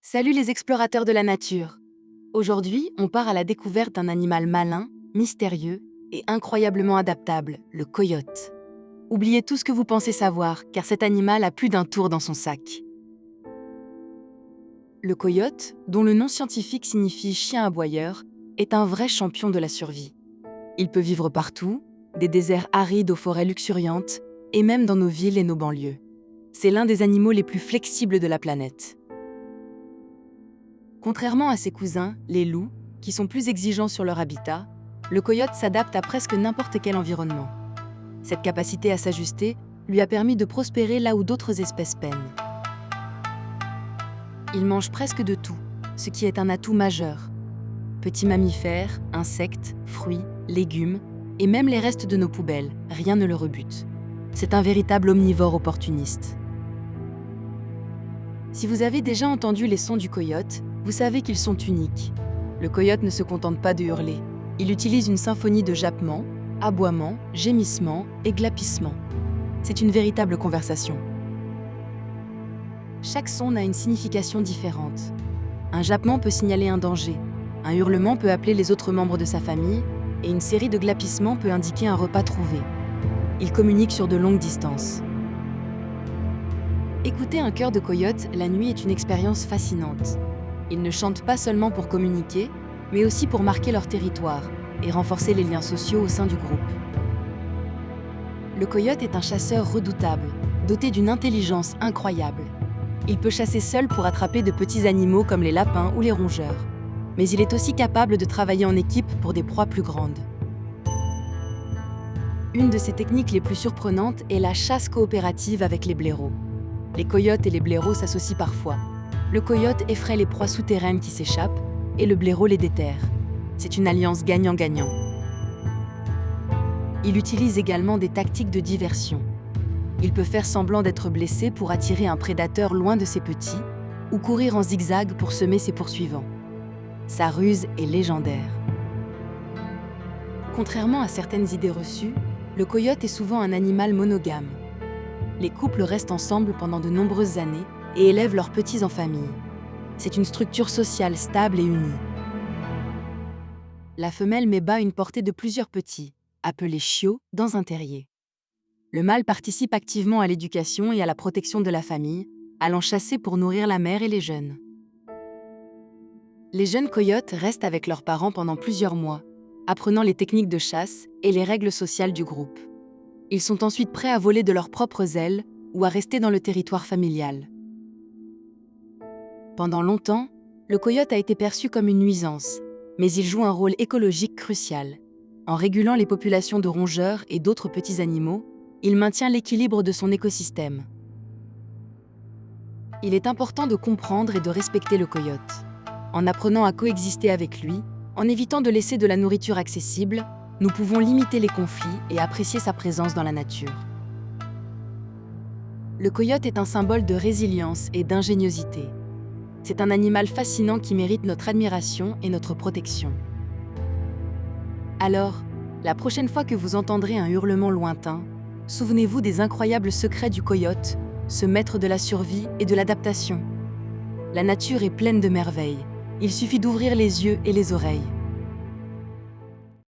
Salut les explorateurs de la nature! Aujourd'hui, on part à la découverte d'un animal malin, mystérieux et incroyablement adaptable, le coyote. Oubliez tout ce que vous pensez savoir, car cet animal a plus d'un tour dans son sac. Le coyote, dont le nom scientifique signifie chien aboyeur, est un vrai champion de la survie. Il peut vivre partout, des déserts arides aux forêts luxuriantes, et même dans nos villes et nos banlieues. C'est l'un des animaux les plus flexibles de la planète. Contrairement à ses cousins, les loups, qui sont plus exigeants sur leur habitat, le coyote s'adapte à presque n'importe quel environnement. Cette capacité à s'ajuster lui a permis de prospérer là où d'autres espèces peinent. Il mange presque de tout, ce qui est un atout majeur. Petits mammifères, insectes, fruits, légumes, et même les restes de nos poubelles, rien ne le rebute. C'est un véritable omnivore opportuniste. Si vous avez déjà entendu les sons du coyote, vous savez qu'ils sont uniques. Le coyote ne se contente pas de hurler. Il utilise une symphonie de jappements, aboiements, gémissements et glapissements. C'est une véritable conversation. Chaque son a une signification différente. Un jappement peut signaler un danger, un hurlement peut appeler les autres membres de sa famille, et une série de glapissements peut indiquer un repas trouvé. Il communique sur de longues distances. Écouter un chœur de coyote la nuit est une expérience fascinante. Ils ne chantent pas seulement pour communiquer, mais aussi pour marquer leur territoire et renforcer les liens sociaux au sein du groupe. Le coyote est un chasseur redoutable, doté d'une intelligence incroyable. Il peut chasser seul pour attraper de petits animaux comme les lapins ou les rongeurs. Mais il est aussi capable de travailler en équipe pour des proies plus grandes. Une de ses techniques les plus surprenantes est la chasse coopérative avec les blaireaux. Les coyotes et les blaireaux s'associent parfois. Le coyote effraie les proies souterraines qui s'échappent et le blaireau les déterre. C'est une alliance gagnant-gagnant. Il utilise également des tactiques de diversion. Il peut faire semblant d'être blessé pour attirer un prédateur loin de ses petits ou courir en zigzag pour semer ses poursuivants. Sa ruse est légendaire. Contrairement à certaines idées reçues, le coyote est souvent un animal monogame. Les couples restent ensemble pendant de nombreuses années et élèvent leurs petits en famille. C'est une structure sociale stable et unie. La femelle met bas une portée de plusieurs petits, appelés chiots, dans un terrier. Le mâle participe activement à l'éducation et à la protection de la famille, allant chasser pour nourrir la mère et les jeunes. Les jeunes coyotes restent avec leurs parents pendant plusieurs mois, apprenant les techniques de chasse et les règles sociales du groupe. Ils sont ensuite prêts à voler de leurs propres ailes ou à rester dans le territoire familial. Pendant longtemps, le coyote a été perçu comme une nuisance, mais il joue un rôle écologique crucial. En régulant les populations de rongeurs et d'autres petits animaux, il maintient l'équilibre de son écosystème. Il est important de comprendre et de respecter le coyote. En apprenant à coexister avec lui, en évitant de laisser de la nourriture accessible, nous pouvons limiter les conflits et apprécier sa présence dans la nature. Le coyote est un symbole de résilience et d'ingéniosité. C'est un animal fascinant qui mérite notre admiration et notre protection. Alors, la prochaine fois que vous entendrez un hurlement lointain, souvenez-vous des incroyables secrets du coyote, ce maître de la survie et de l'adaptation. La nature est pleine de merveilles. Il suffit d'ouvrir les yeux et les oreilles.